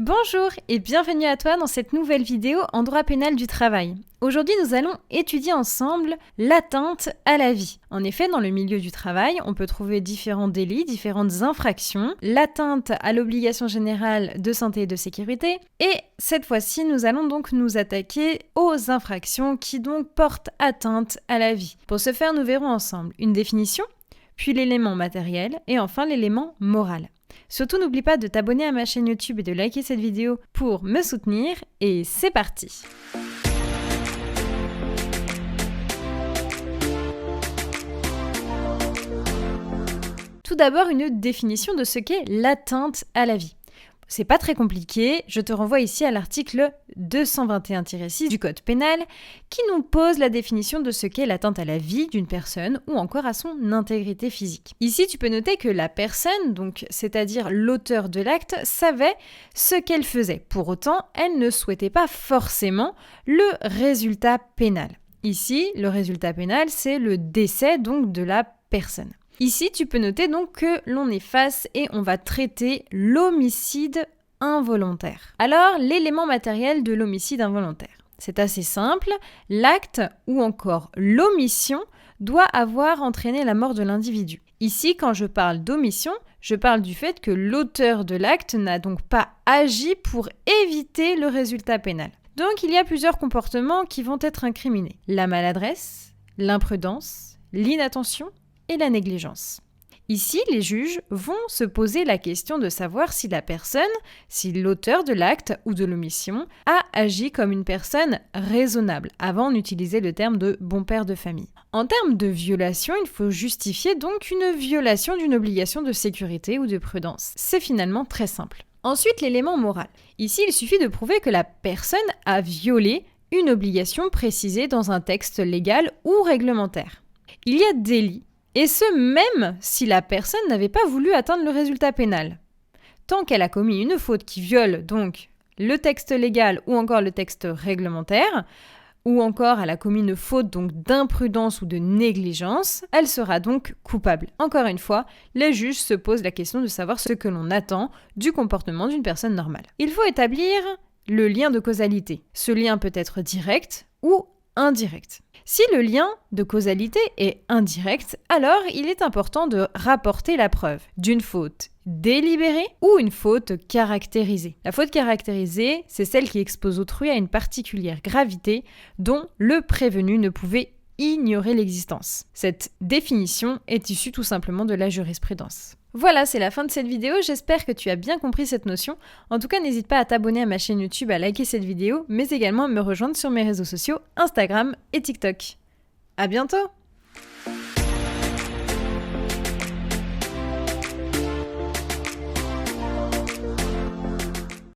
Bonjour et bienvenue à toi dans cette nouvelle vidéo en droit pénal du travail. Aujourd'hui, nous allons étudier ensemble l'atteinte à la vie. En effet, dans le milieu du travail, on peut trouver différents délits, différentes infractions, l'atteinte à l'obligation générale de santé et de sécurité. Et cette fois-ci, nous allons donc nous attaquer aux infractions qui donc portent atteinte à la vie. Pour ce faire, nous verrons ensemble une définition, puis l'élément matériel et enfin l'élément moral. Surtout, n'oublie pas de t'abonner à ma chaîne YouTube et de liker cette vidéo pour me soutenir. Et c'est parti! Tout d'abord, une définition de ce qu'est l'atteinte à la vie. C'est pas très compliqué, je te renvoie ici à l'article 221-6 du Code pénal qui nous pose la définition de ce qu'est l'atteinte à la vie d'une personne ou encore à son intégrité physique. Ici, tu peux noter que la personne, donc c'est-à-dire l'auteur de l'acte, savait ce qu'elle faisait. Pour autant, elle ne souhaitait pas forcément le résultat pénal. Ici, le résultat pénal, c'est le décès donc de la personne. Ici, tu peux noter donc que l'on est face et on va traiter l'homicide involontaire. Alors, l'élément matériel de l'homicide involontaire. C'est assez simple, l'acte ou encore l'omission doit avoir entraîné la mort de l'individu. Ici, quand je parle d'omission, je parle du fait que l'auteur de l'acte n'a donc pas agi pour éviter le résultat pénal. Donc, il y a plusieurs comportements qui vont être incriminés. La maladresse, l'imprudence, l'inattention et la négligence. Ici, les juges vont se poser la question de savoir si la personne, si l'auteur de l'acte ou de l'omission a agi comme une personne raisonnable. Avant, on utilisait le terme de bon père de famille. En termes de violation, il faut justifier donc une violation d'une obligation de sécurité ou de prudence. C'est finalement très simple. Ensuite, l'élément moral. Ici, il suffit de prouver que la personne a violé une obligation précisée dans un texte légal ou réglementaire. Il y a délit. Et ce, même si la personne n'avait pas voulu atteindre le résultat pénal. Tant qu'elle a commis une faute qui viole donc le texte légal ou encore le texte réglementaire, ou encore elle a commis une faute donc d'imprudence ou de négligence, elle sera donc coupable. Encore une fois, les juges se posent la question de savoir ce que l'on attend du comportement d'une personne normale. Il faut établir le lien de causalité. Ce lien peut être direct ou indirect. Si le lien de causalité est indirect, alors il est important de rapporter la preuve d'une faute délibérée ou une faute caractérisée. La faute caractérisée, c'est celle qui expose autrui à une particulière gravité dont le prévenu ne pouvait ignorer l'existence. Cette définition est issue tout simplement de la jurisprudence. Voilà, c'est la fin de cette vidéo, j'espère que tu as bien compris cette notion. En tout cas, n'hésite pas à t'abonner à ma chaîne YouTube, à liker cette vidéo, mais également à me rejoindre sur mes réseaux sociaux, Instagram et TikTok. À bientôt!